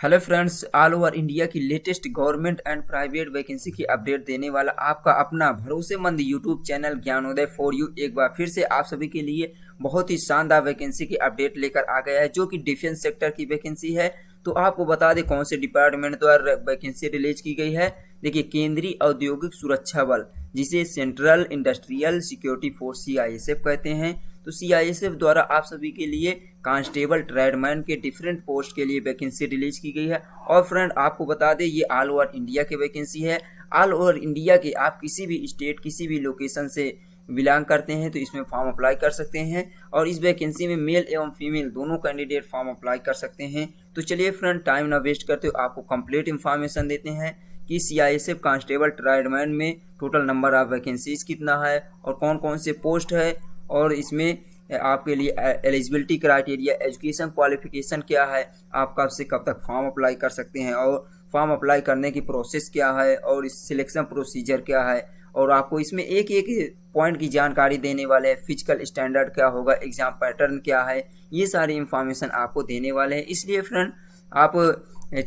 Hello friends, all over India की latest government and private vacancy की update देने वाला आपका अपना भरोसेमंद YouTube channel Gyanoday for you एक बार फिर से आप सभी के लिए बहुत ही शानदार वैकेंसी की अपडेट लेकर आ गया है, जो कि डिफेंस सेक्टर की वैकेंसी है। तो आपको बता दें कौन से डिपार्टमेंट द्वारा वैकेंसी रिलीज की गई है। देखिए, केंद्रीय औद्योगिक सुरक्षा बल, जिसे central industrial security force CISF कहते हैं, तो CISF द्वारा आप सभी के लिए कांस्टेबल ट्रेडमैन के डिफरेंट पोस्ट के लिए वैकेंसी रिलीज की गई है। और फ्रेंड, आपको बता दें ये ऑल ओवर इंडिया की वैकेंसी है। ऑल ओवर इंडिया के आप किसी भी स्टेट, किसी भी लोकेशन से बिलोंग करते हैं तो इसमें फॉर्म अप्लाई कर सकते हैं। और इस वैकेंसी में मेल एवं फीमेल दोनों कैंडिडेट फॉर्म अप्लाई कर सकते हैं। तो चलिए फ्रेंड, टाइम ना वेस्ट करते हुए आपको कंप्लीट इन्फॉर्मेशन देते हैं कि CISF कांस्टेबल ट्रेडमैन में टोटल नंबर ऑफ वैकेंसीज कितना है और कौन कौन से पोस्ट है, और इसमें आपके लिए एलिजिबिलिटी क्राइटेरिया, एजुकेशन क्वालिफिकेशन क्या है, आप कब से कब तक फॉर्म अप्लाई कर सकते हैं, और फॉर्म अप्लाई करने की प्रोसेस क्या है, और इस सिलेक्शन प्रोसीजर क्या है। और आपको इसमें एक एक पॉइंट की जानकारी देने वाले हैं। फिजिकल स्टैंडर्ड क्या होगा, एग्जाम पैटर्न क्या है, ये सारी इंफॉर्मेशन आपको देने वाले हैं। इसलिए फ्रेंड, आप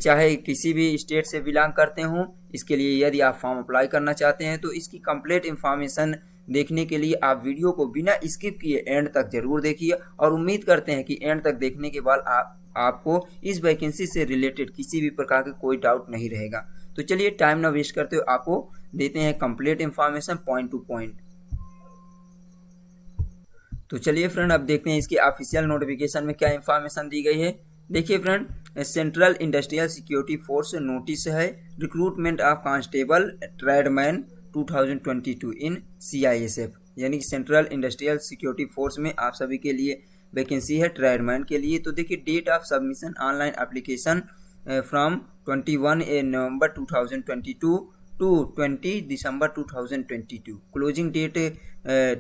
चाहे किसी भी स्टेट से बिलोंग करते हों, इसके लिए यदि आप फॉर्म अप्लाई करना चाहते हैं तो इसकी कंप्लीट इंफॉर्मेशन देखने के लिए आप वीडियो को बिना स्किप किए एंड तक जरूर देखिए। और उम्मीद करते हैं कि एंड तक देखने के बाद आपको इस वैकेंसी से रिलेटेड किसी भी प्रकार का कोई डाउट नहीं रहेगा। तो चलिए, टाइम ना वेस्ट करते हुए आपको देते हैं complete information point two point. तो चलिए फ्रेंड, अब देखते हैं इसकी ऑफिशियल नोटिफिकेशन में क्या इंफॉर्मेशन दी गई है। देखिए friend, central industrial security force notice है, recruitment of constable tradesman 2022 in CISF, यानी कि सेंट्रल इंडस्ट्रियल सिक्योरिटी फोर्स में आप सभी के लिए वैकेंसी है ट्रेडमैन के लिए। तो देखिए, date of submission online application from 21 November 2022 to 20 December 2022, closing date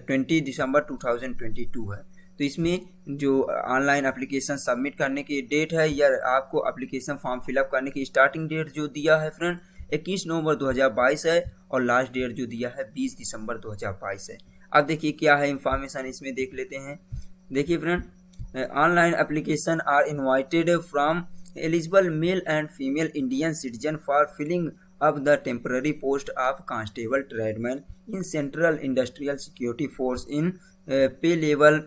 20 December 2022 है। तो इसमें जो ऑनलाइन एप्लीकेशन सबमिट करने की डेट है, या आपको एप्लीकेशन फॉर्म फिलअप करने की स्टार्टिंग डेट जो दिया है फ्रेंड 21 नवंबर 2022 है, और लास्ट डेट जो दिया है 20 दिसंबर 2022 है। अब देखिए क्या है इंफॉर्मेशन, इसमें देख लेते हैं। देखिए friend, online application are invited from eligible male and female Indian citizen for filling of the temporary post of constable tradesman in central industrial security force in pay level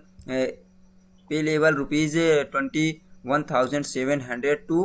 rupees 21,700 to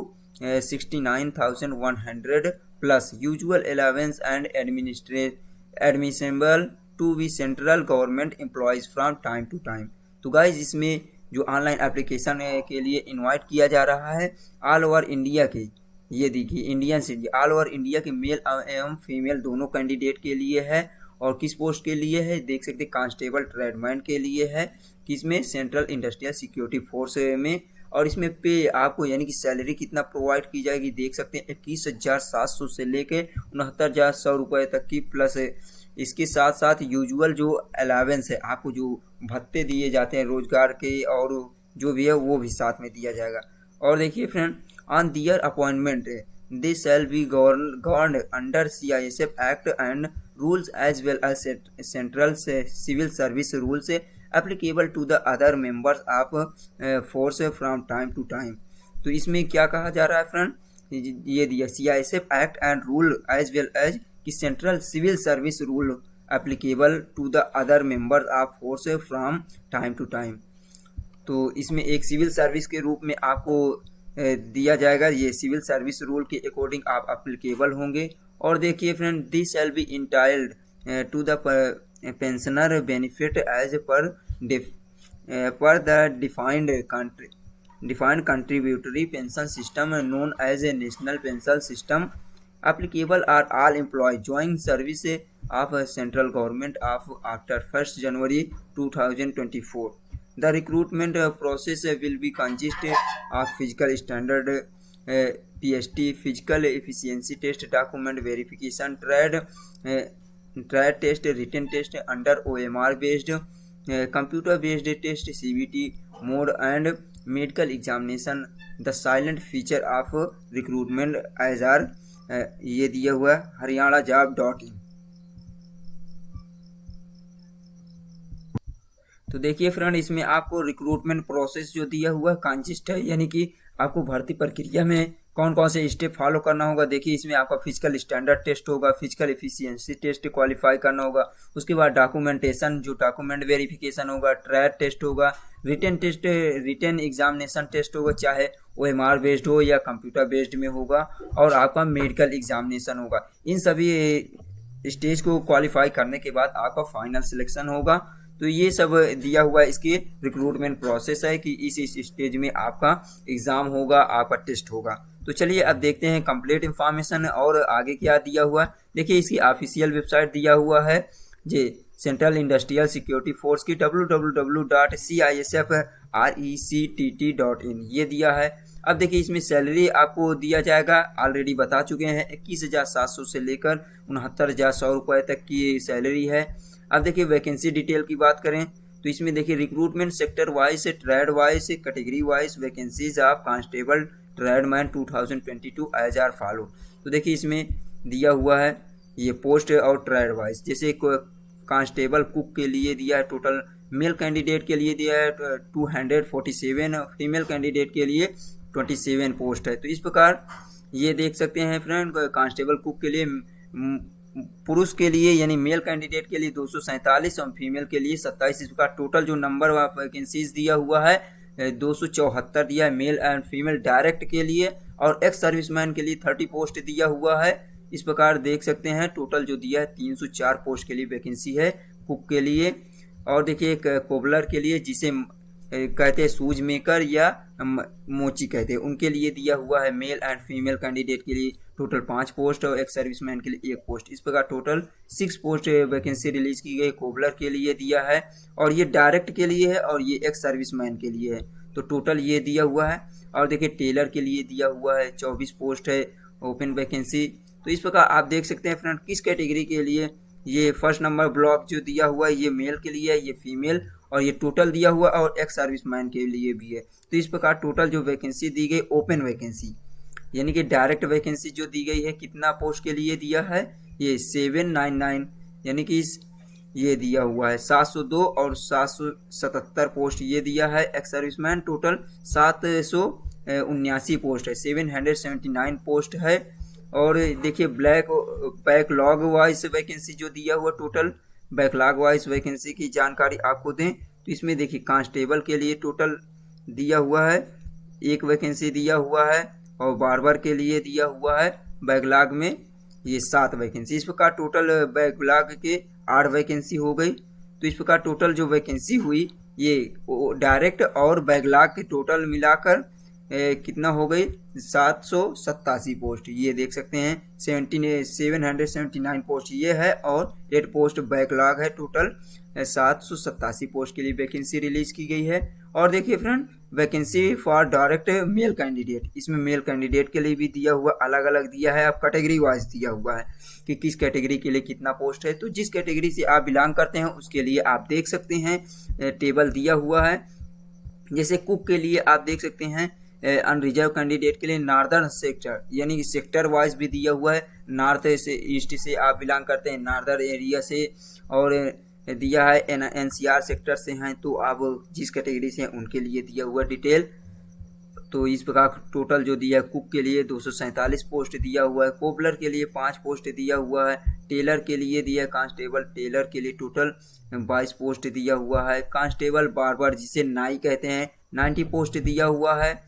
69,100 plus usual allowance and admissible to be central government employees from time to time। तो guys, इसमें जो online application के लिए invite किया जा रहा है all over India के, ये देखिए Indian citizen all over India के मेल एवं फीमेल दोनों कैंडिडेट के लिए है। और किस पोस्ट के लिए है, देख सकते हैं कांस्टेबल ट्रेडमैन के लिए है, किसमें, सेंट्रल इंडस्ट्रियल सिक्योरिटी फोर्स में। और इसमें पे आपको यानी कि सैलरी कितना प्रोवाइड की जाएगी, देख सकते हैं 21,700 से लेके 69,100 रुपये तक की, प्लस इसके साथ साथ यूजुअल जो अलावेंस है, आपको जो भत्ते दिए जाते हैं रोजगार के और जो भी है वो भी साथ में दिया जाएगा। और देखिए friend, on their appointment they shall be governed under CISF Act and rules as well as central civil service rules applicable to the other members of force from time to time। तो इसमें क्या कहा जा रहा है friend, ये दिया CISF Act and rule as well as कि central civil service rule applicable to the other members of force from time to time। तो इसमें एक सिविल सर्विस के रूप में आपको दिया जाएगा, ये सिविल सर्विस रूल के अकॉर्डिंग आप अप्लीकेबल होंगे। और देखिए friend, this shall be entitled to the pensioner benefit as per the defined contributory pension system known as a national pension system applicable are all employees joining service of central government of after 1st January 2024। The recruitment process will be consist of physical standard PST, physical efficiency test, document verification, trade test, written test under OMR based, computer based test CBT mode, and medical examination। The silent feature of recruitment as are ये दिया हुआ है haryanajob.in। तो देखिए friend, इसमें आपको recruitment process जो दिया हुआ है कंसिस्ट है, यानी कि आपको भर्ती प्रक्रिया में कौन कौन से स्टेप फॉलो करना होगा। देखिए इसमें आपका फिजिकल स्टैंडर्ड टेस्ट होगा, फिजिकल एफिशिएंसी टेस्ट क्वालिफाई करना होगा, उसके बाद डॉक्यूमेंटेशन जो डॉक्यूमेंट वेरिफिकेशन होगा, ट्रैड टेस्ट होगा, written test, written examination test होगा, चाहे OMR बेस्ड हो या कंप्यूटर बेस्ड में होगा, और आपका मेडिकल एग्जामिनेशन होगा। इन सभी स्टेज को क्वालिफाई करने के बाद आपका फाइनल सिलेक्शन होगा। तो ये सब दिया हुआ है, इसकी रिक्रूटमेंट प्रोसेस है कि इस स्टेज में आपका एग्जाम होगा, आपका टेस्ट होगा। तो चलिए अब देखते हैं कंप्लीट इंफॉर्मेशन और आगे क्या दिया हुआ है। देखिए इसकी ऑफिशियल वेबसाइट दिया हुआ है जे सेंट्रल इंडस्ट्रियल सिक्योरिटी फोर्स की www.cisfrectt.in ये दिया है। अब देखिए इसमें सैलरी आपको दिया जाएगा, ऑलरेडी बता चुके हैं, 21,700 से लेकर 69,100 रुपये तक की सैलरी है। अब देखिए वैकेंसी डिटेल की बात करें तो इसमें देखिए recruitment sector wise, trade wise, category wise vacancies of constable tradesman 2022 as are follow. तो देखिए इसमें दिया हुआ है ये पोस्ट और ट्रेड वाइज, जैसे कांस्टेबल कुक के लिए दिया है टोटल, मेल कैंडिडेट के लिए दिया है 247, फीमेल कैंडिडेट के लिए 27 पोस्ट है। तो इस प्रकार ये देख सकते हैं फ्रेंड, कांस्टेबल कुक के लिए पुरुष के लिए यानी मेल कैंडिडेट के लिए 247 और फीमेल के लिए 27। इस प्रकार टोटल जो नंबर ऑफ वैकेंसीज दिया हुआ है 274 दिया है मेल एंड फीमेल डायरेक्ट के लिए, और एक्स सर्विसमैन के लिए 30 पोस्ट दिया हुआ है। इस प्रकार देख सकते हैं टोटल जो दिया है 304 पोस्ट के लिए वैकेंसी है कुक के लिए। और देखिए कोबलर के लिए, जिसे कहते हैं सूज मेकर या मोची कहते हैं, उनके लिए दिया हुआ है मेल एंड फीमेल कैंडिडेट के लिए टोटल 5 पोस्ट और एक सर्विसमैन के लिए 1 पोस्ट। इस प्रकार टोटल 6 पोस्ट वैकेंसी रिलीज की गई कोबलर के लिए दिया है, और ये डायरेक्ट के लिए है और ये एक सर्विसमैन के लिए है। तो टोटल ये दिया हुआ है। और देखिए टेलर के लिए दिया हुआ है 24 पोस्ट है ओपन वैकेंसी। तो इस प्रकार आप देख सकते हैं फ्रेंड किस कैटेगरी के लिए ये फर्स्ट नंबर ब्लॉक जो दिया हुआ है ये मेल के लिए है, ये फीमेल, और ये टोटल दिया हुआ और एक्स सर्विसमैन के लिए भी है। तो इस प्रकार टोटल जो वैकेंसी दी गई ओपन वैकेंसी यानी कि डायरेक्ट वैकेंसी जो दी गई है कितना पोस्ट के लिए दिया है, ये 799 यानी कि ये दिया हुआ है 702 और 777 पोस्ट ये दिया है एक्स सर्विसमैन। टोटल 779 पोस्ट है, 779 पोस्ट है। और देखिए बैकलॉग वाइज वैकेंसी जो दिया हुआ टोटल बैकलॉग वाइज वैकेंसी की जानकारी आपको दें तो इसमें देखिए कांस्टेबल के लिए टोटल दिया हुआ है 1 वैकेंसी दिया हुआ है, और बार्बर के लिए दिया हुआ है बैकलॉग में ये 7 वैकेंसी। इस प्रकार टोटल बैकलॉग के 8 वैकेंसी हो गई। तो इस प्रकार टोटल जो वैकेंसी हुई ये डायरेक्ट और बैकलॉग के टोटल मिलाकर कितना हो गई 787 पोस्ट। ये देख सकते हैं 779 पोस्ट ये है और 8 पोस्ट बैकलॉग है। टोटल 787 पोस्ट के लिए वैकेंसी रिलीज की गई है। और देखिए friend vacancy for direct male candidate, इसमें मेल कैंडिडेट के लिए भी दिया हुआ अलग अलग दिया है, अब कैटेगरी वाइज दिया हुआ है कि किस कैटेगरी के लिए कितना पोस्ट है। तो जिस कैटेगरी से आप बिलोंग करते हैं उसके लिए आप देख सकते हैं टेबल दिया हुआ है। जैसे कुक के लिए आप देख सकते हैं अनरिजर्व कैंडिडेट के लिए नॉर्दर्न सेक्टर यानी कि सेक्टर वाइज भी दिया हुआ है, नॉर्थ से ईस्ट से आप बिलोंग करते हैं नॉर्दर्न एरिया से, और दिया है NCR सेक्टर से हैं तो आप जिस कैटेगरी से हैं उनके लिए दिया हुआ डिटेल। तो इस प्रकार टोटल जो दिया है कुक के लिए 247 पोस्ट दिया हुआ है, कोबलर के लिए 5 पोस्ट दिया हुआ है, टेलर के लिए दिया है कांस्टेबल टेलर के लिए टोटल 22 पोस्ट दिया हुआ है, कांस्टेबल बार्बर जिसे नाई कहते हैं 90 पोस्ट दिया हुआ है।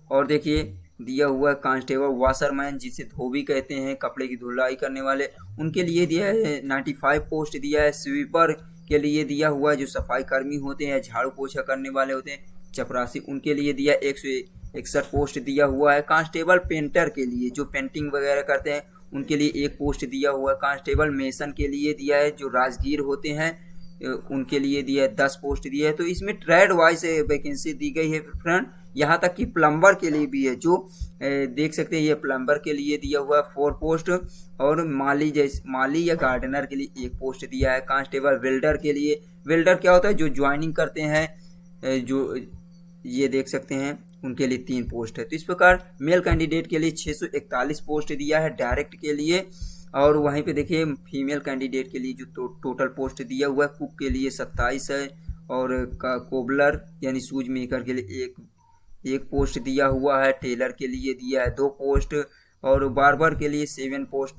और देखिए दिया हुआ है कांस्टेबल वाशरमैन जिसे धोबी कहते हैं कपड़े की धुलाई करने वाले, उनके लिए दिया है 95 पोस्ट दिया है। स्वीपर के लिए दिया हुआ है जो सफाई कर्मी होते हैं झाड़ू पोछा करने वाले होते हैं चपरासी, उनके लिए दिया 161 पोस्ट दिया हुआ है। कांस्टेबल पेंटर के लिए जो पेंटिंग वगैरह करते हैं उनके लिए 1 पोस्ट दिया हुआ है। कांस्टेबल मेसन के लिए दिया है जो राजगीर होते हैं उनके लिए दिया है 10 पोस्ट दिया है। तो इसमें ट्रेड वाइज वैकेंसी दी गई है फ्रेंड, यहाँ तक कि प्लम्बर के लिए भी है जो देख सकते हैं ये प्लम्बर के लिए दिया हुआ है 4 पोस्ट, और माली या गार्डनर के लिए 1 पोस्ट दिया है। कांस्टेबल वेल्डर के लिए, वेल्डर क्या होता है जो ज्वाइनिंग करते हैं जो ये देख सकते हैं उनके लिए 3 पोस्ट है। तो इस प्रकार मेल कैंडिडेट के लिए 641 पोस्ट दिया है डायरेक्ट के लिए, और वहीं पे देखिए फीमेल कैंडिडेट के लिए जो टोटल पोस्ट दिया हुआ है कुक के लिए 27 है, और कोबलर यानी सूज मेकर के लिए 1 पोस्ट दिया हुआ है, टेलर के लिए दिया है 2 पोस्ट और बार्बर के लिए 7 पोस्ट,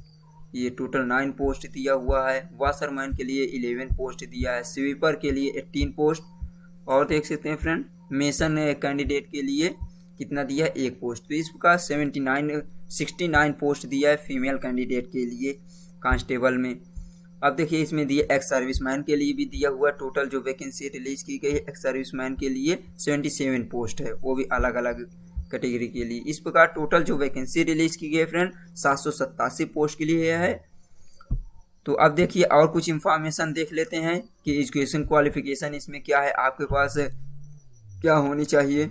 ये टोटल 9 पोस्ट दिया हुआ है। वाशरमैन के लिए 11 पोस्ट दिया है, स्वीपर के लिए 18 पोस्ट और देख सकते हैं फ्रेंड मेसन कैंडिडेट के लिए कितना दिया है 1 पोस्ट। तो इस प्रकार 69 पोस्ट दिया है फीमेल कैंडिडेट के लिए कांस्टेबल में। अब देखिए इसमें दिए एक्स सर्विसमैन के लिए भी दिया हुआ, टोटल जो वैकेंसी रिलीज की गई है एक्स सर्विसमैन के लिए 77 पोस्ट है, वो भी अलग अलग कैटेगरी के लिए। इस प्रकार टोटल जो वैकेंसी रिलीज की गई है फ्रेंड 787 पोस्ट के लिए है। तो अब देखिए और कुछ इंफॉर्मेशन देख लेते हैं कि एजुकेशन क्वालिफिकेशन इसमें क्या है, आपके पास क्या होनी चाहिए।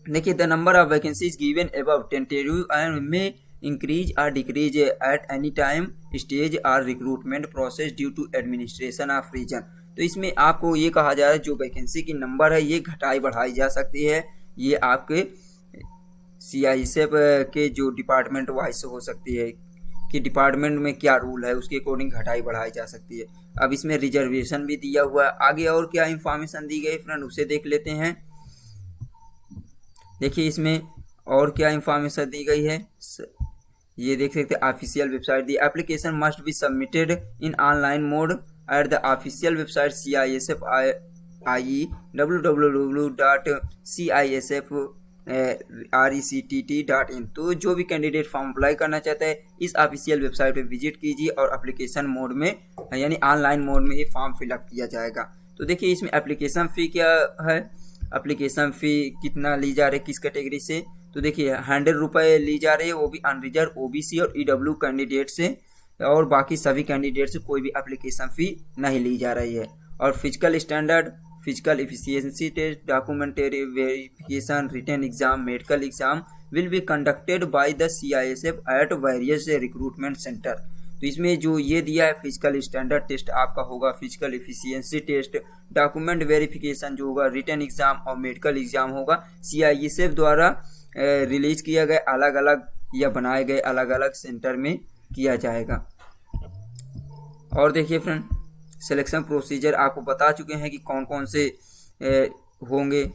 देखिए the number of vacancies given above tentative and may increase और decrease at any time stage और recruitment process due to administration of reason. तो इसमें आपको ये कहा जा रहा है जो वैकेंसी की नंबर है ये घटाई बढ़ाई जा सकती है, ये आपके CISF के जो डिपार्टमेंट वाइज हो सकती है कि डिपार्टमेंट में क्या रूल है उसके अकॉर्डिंग घटाई बढ़ाई जा सकती है। अब इसमें रिजर्वेशन भी दिया हुआ है। आगे और क्या इंफॉर्मेशन दी गई फ्रेंड उसे देख लेते हैं। देखिए इसमें और क्या इंफॉर्मेशन दी गई है, ये देख सकते हैं official website the. Application must be submitted in online mode at the official website CISF IE www.cisf.rect.in। तो जो भी कैंडिडेट फॉर्म अप्लाई करना चाहता है इस ऑफिशियल वेबसाइट पे विजिट कीजिए और एप्लीकेशन मोड में यानी ऑनलाइन मोड में ही फॉर्म फिलअप किया जाएगा। तो देखिए इसमें एप्लीकेशन फ़ी क्या है, एप्लीकेशन फ़ी कितना ली जा रही है किस कैटेगरी से, तो देखिए 100 रुपये ली जा रही है, वो भी अनरिजर्व OBC और EW कैंडिडेट से, और बाकी सभी कैंडिडेट से कोई भी एप्लीकेशन फ़ी नहीं ली जा रही है। और physical standard, physical efficiency test, documentary verification, written exam, medical exam will be conducted by the CISF at various recruitment centre. तो इसमें जो ये दिया है फिजिकल स्टैंडर्ड टेस्ट आपका होगा, physical efficiency test, document verification जो होगा, रिटन एग्जाम और मेडिकल एग्जाम होगा CISF द्वारा रिलीज किया गया अलग अलग या बनाए गए अलग अलग सेंटर में किया जाएगा। और देखिए फ्रेंड सिलेक्शन प्रोसीजर आपको बता चुके हैं कि कौन कौन से होंगे।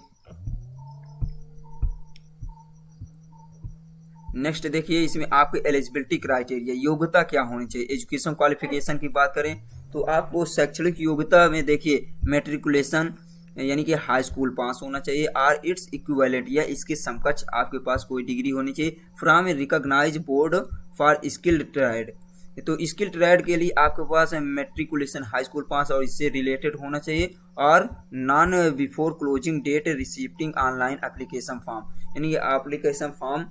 नेक्स्ट देखिए इसमें आपके एलिजिबिलिटी क्राइटेरिया, योग्यता क्या होनी चाहिए। एजुकेशन क्वालिफिकेशन की बात करें तो आपको शैक्षणिक योग्यता में देखिए मैट्रिकुलेशन यानी कि हाई स्कूल पास होना चाहिए और इट्स इक्विवेलेंट या इसके समकक्ष आपके पास कोई डिग्री होनी चाहिए from a recognised board for skilled trade. तो स्किल ट्रेड के लिए आपके पास मैट्रिकुलेशन हाई स्कूल पास और इससे रिलेटेड होना चाहिए और non before closing date receiving online application form, यानी कि एप्लीकेशन फॉर्म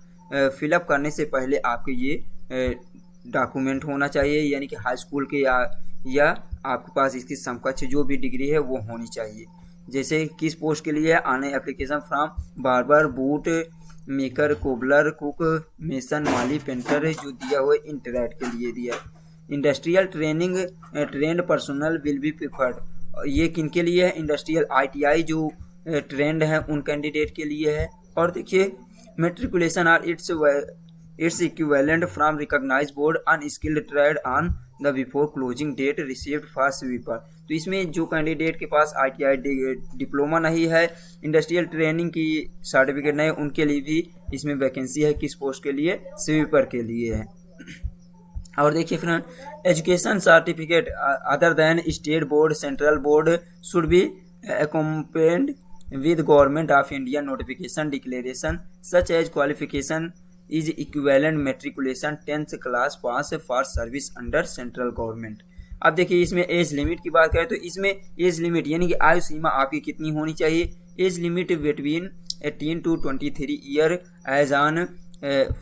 फिलअप करने से पहले आपके ये डॉक्यूमेंट होना चाहिए, यानी कि हाई स्कूल के या आपके पास इसकी समकक्ष जो भी डिग्री है वो होनी चाहिए। जैसे किस पोस्ट के लिए आने application form barber, boot maker, cobbler, cook, mason, माली, पेंटर जो दिया हुआ इन ट्रेड के लिए दिया है। Industrial training trained personnel will be preferred, ये किन के लिए है, इंडस्ट्रियल ITI जो ट्रेंड है उन कैंडिडेट के लिए है। और देखिए मेट्रिकुलेशन और its equivalent from recognised board on skilled trade on the before closing date received for sweeper. तो इसमें जो कैंडिडेट के पास ITI डिप्लोमा नहीं है, इंडस्ट्रियल ट्रेनिंग की सर्टिफिकेट नहीं, उनके लिए भी इसमें वैकेंसी है। किस पोस्ट के लिए, स्वीपर के लिए है। और देखिए friend education certificate other than state board central board should be accompanied with Government of India notification declaration such as qualification is equivalent matriculation 10th class pass for service under central government। अब देखिए इसमें age limit की बात करें तो इसमें age limit यानी कि आयु सीमा आपकी कितनी होनी चाहिए। Age limit between 18 to 23 year age on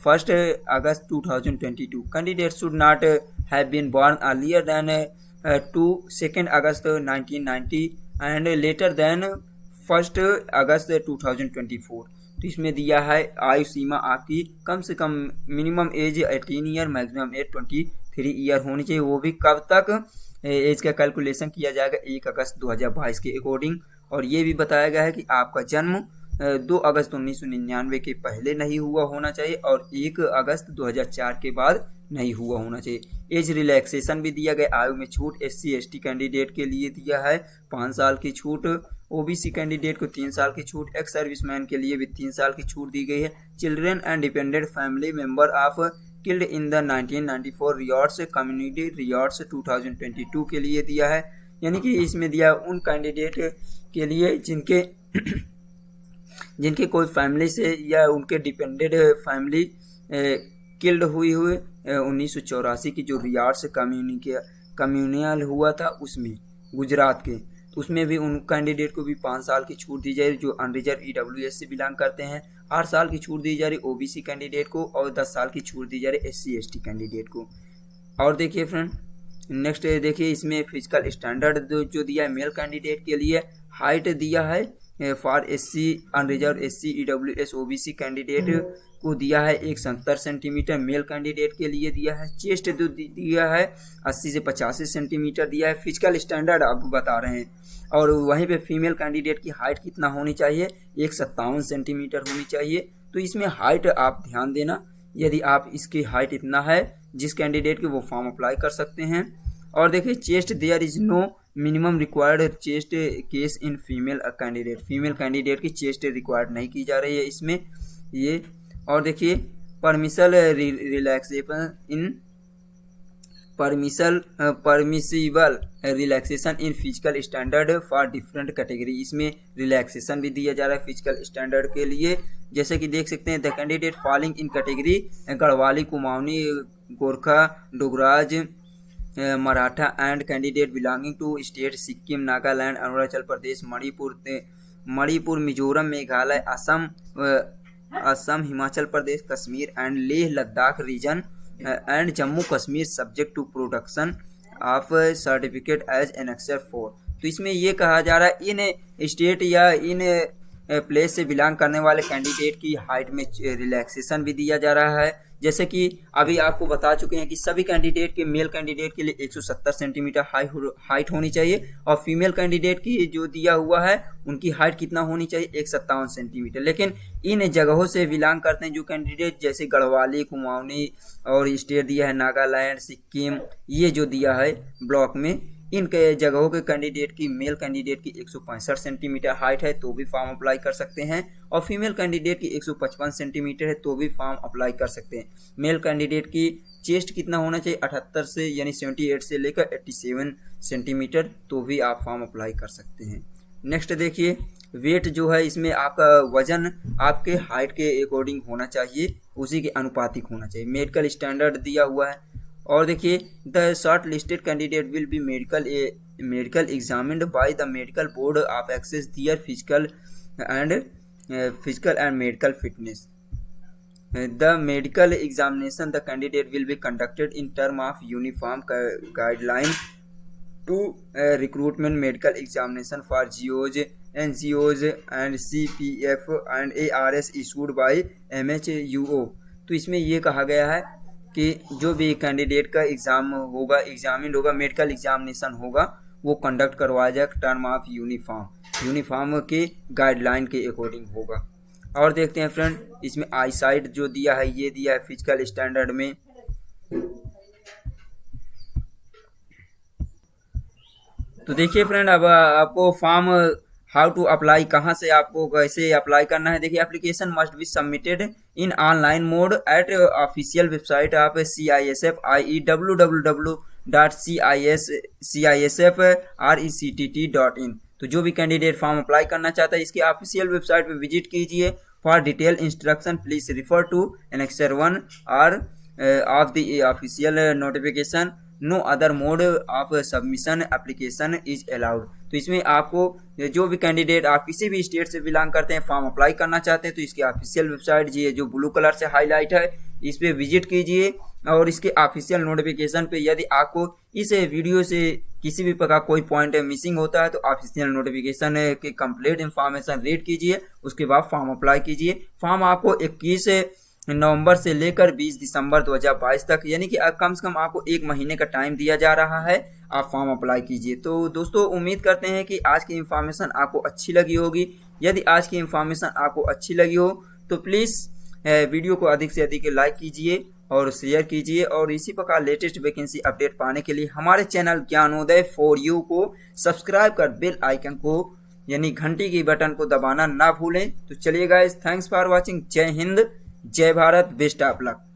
1st August 2022। Candidate should not have been born earlier than 2nd August 1990 and later than 1st August 2024। तो इसमें दिया है आयु सीमा आपकी कम से कम minimum age 18 year maximum age 23 year होनी चाहिए। वो भी कब तक एज का कैलकुलेशन किया जाएगा 1 अगस्त 2022 के अकॉर्डिंग। और ये भी बताया गया है कि आपका जन्म 2 अगस्त 1999 के पहले नहीं हुआ होना चाहिए और 1 अगस्त 2004 के बाद नहीं हुआ होना चाहिए। एज रिलैक्सेशन भी दिया गया, आयु में छूट SC ST कैंडिडेट के लिए दिया है 5 साल की छूट ओबीसी कैंडिडेट को 3 साल की छूट, एक्स सर्विसमैन के लिए भी 3 साल की छूट दी गई है। Children and dependent family member of killed in the 1994 riots community riots 2022 के लिए दिया है, यानी कि इसमें दिया उन कैंडिडेट के लिए जिनके कोई फैमिली से या उनके डिपेंडेंट फैमिली किल्ड हुई 1984 की जो रियाट्स कम्युनियल हुआ था उसमें गुजरात के, तो उसमें भी उन कैंडिडेट को भी 5 साल की छूट दी जा रही, जो अनरिजर्व ईडब्ल्यूएस से बिलोंग करते हैं। 8 साल की छूट दी जा रही ओबीसी कैंडिडेट को और 10 साल की छूट दी जा रही एससी एसटी कैंडिडेट को। और देखिए फ्रेंड, नेक्स्ट देखिए इसमें फिजिकल स्टैंडर्ड जो दिया है मेल कैंडिडेट के लिए, हाइट दिया है for SC unreserved SC EWS OBC candidate को दिया है 170 सेंटीमीटर, मेल कैंडिडेट के लिए दिया है। चेस्ट जो दिया है 80 से 85 सेंटीमीटर दिया है, फिजिकल स्टैंडर्ड आपको बता रहे हैं। और वहीं पे फीमेल कैंडिडेट की हाइट कितना होनी चाहिए, 157 सेंटीमीटर होनी चाहिए। तो इसमें हाइट आप ध्यान देना, यदि आप इसकी हाइट इतना है जिस कैंडिडेट की वो फॉर्म अप्लाई कर सकते हैं। और देखिए chest, there is no minimum required chest case in female candidate की चेस्ट रिक्वायर्ड नहीं की जा रही है इसमें ये। और देखिए permissible relaxation in physical standard for different category, इसमें रिलैक्सेशन भी दिया जा रहा है फिजिकल स्टैंडर्ड के लिए। जैसे कि देख सकते हैं the candidate falling in category Garhwali, Kumaoni, Gorkha, Dogras, Maratha and candidate belonging to state Sikkim, Nagaland, Arunachal Pradesh, Manipur, Mizoram, Meghalaya, Assam, Himachal Pradesh, Kashmir and Leh Ladakh region and Jammu Kashmir subject to production of certificate as annexure 4। तो इसमें ये कहा जा रहा है इन स्टेट या इन प्लेस से बिलोंग करने वाले कैंडिडेट की हाइट में रिलैक्सेशन भी दिया जा रहा है। जैसे कि अभी आपको बता चुके हैं कि सभी कैंडिडेट के मेल कैंडिडेट के लिए 170 सेंटीमीटर हाइट होनी चाहिए, और फीमेल कैंडिडेट की जो दिया हुआ है उनकी हाइट कितना होनी चाहिए, 157 सेंटीमीटर। लेकिन इन जगहों से बिलोंग करते हैं जो कैंडिडेट, जैसे गढ़वाली, कुमाऊनी और स्टेट दिया है नागालैंड, सिक्किम, ये जो दिया है ब्लॉक में, इन जगहों के कैंडिडेट की मेल कैंडिडेट की 165 सेंटीमीटर हाइट है तो भी फॉर्म अप्लाई कर सकते हैं, और फीमेल कैंडिडेट की 155 सेंटीमीटर है तो भी फॉर्म अप्लाई कर सकते हैं। मेल कैंडिडेट की चेस्ट कितना होना चाहिए, 78 से यानी 78 से लेकर 87 सेंटीमीटर तो भी आप फॉर्म अप्लाई कर सकते हैं। नेक्स्ट देखिए वेट जो है, इसमें आपका वजन आपके हाइट के अकॉर्डिंग होना चाहिए, उसी के अनुपातिक होना चाहिए, मेडिकल स्टैंडर्ड दिया हुआ है। और देखिए the short listed candidate will be medical examined by the medical board of access their physical and medical fitness. The medical examination the candidate will be conducted in term of uniform guideline to recruitment medical examination for GOs, NGOs and CPF and ARS issued by MHUO। तो इसमें ये कहा गया है कि जो भी candidate का एग्जाम होगा, एग्जामिन होगा, मेडिकल एग्जामिनेशन होगा, वो कंडक्ट करवाया जाएगा टर्म ऑफ यूनिफॉर्म के गाइडलाइन के अकॉर्डिंग होगा। और देखते हैं फ्रेंड, इसमें आई साइट जो दिया है ये दिया है फिजिकल स्टैंडर्ड में। तो देखिए फ्रेंड, अब आपको फॉर्म हाउ टू अप्लाई, कहाँ से आपको कैसे अप्लाई करना है। देखिए application must be submitted in online mode eight official website of CISF i.e. www.cisfrectt.in। तो जो भी कैंडिडेट फॉर्म अप्लाई करना चाहता है इसकी ऑफिशियल वेबसाइट पे विजिट कीजिए। For detail instruction please refer to annexure 1 और of the official notification. No other mode of submission application is allowed. तो इसमें आपको जो भी कैंडिडेट आप किसी भी स्टेट से बिलोंग करते हैं फॉर्म अप्लाई करना चाहते हैं तो इसकी ऑफिशियल वेबसाइट ये जो ब्लू कलर से हाईलाइट है इस पे विजिट कीजिए, और इसके ऑफिशियल नोटिफिकेशन पे यदि आपको इस वीडियो से किसी भी प्रकार कोई पॉइंट मिसिंग होता है तो ऑफिशियल नोटिफिकेशन के कंप्लीट इंफॉर्मेशन रीड कीजिए, उसके बाद फॉर्म अप्लाई कीजिए। फॉर्म आपको 21 नवंबर से लेकर 20 दिसंबर 2022 तक, यानी कि कम से कम आपको 1 महीने का टाइम दिया जा रहा है, आप फॉर्म अप्लाई कीजिए। तो दोस्तों उम्मीद करते हैं कि आज की इन्फॉर्मेशन आपको अच्छी लगी होगी। यदि आज की इन्फॉर्मेशन आपको अच्छी लगी हो तो प्लीज़ वीडियो को अधिक से अधिक लाइक कीजिए और शेयर कीजिए, और इसी प्रकार लेटेस्ट वैकेंसी अपडेट पाने के लिए हमारे चैनल ज्ञानोदय फॉर यू को सब्सक्राइब कर बेल आइकन को यानी घंटी की बटन को दबाना ना भूलें। तो चलिए गाइस, थैंक्स फॉर वॉचिंग। जय हिंद, जय भारत, बेस्ट ऑफ लक।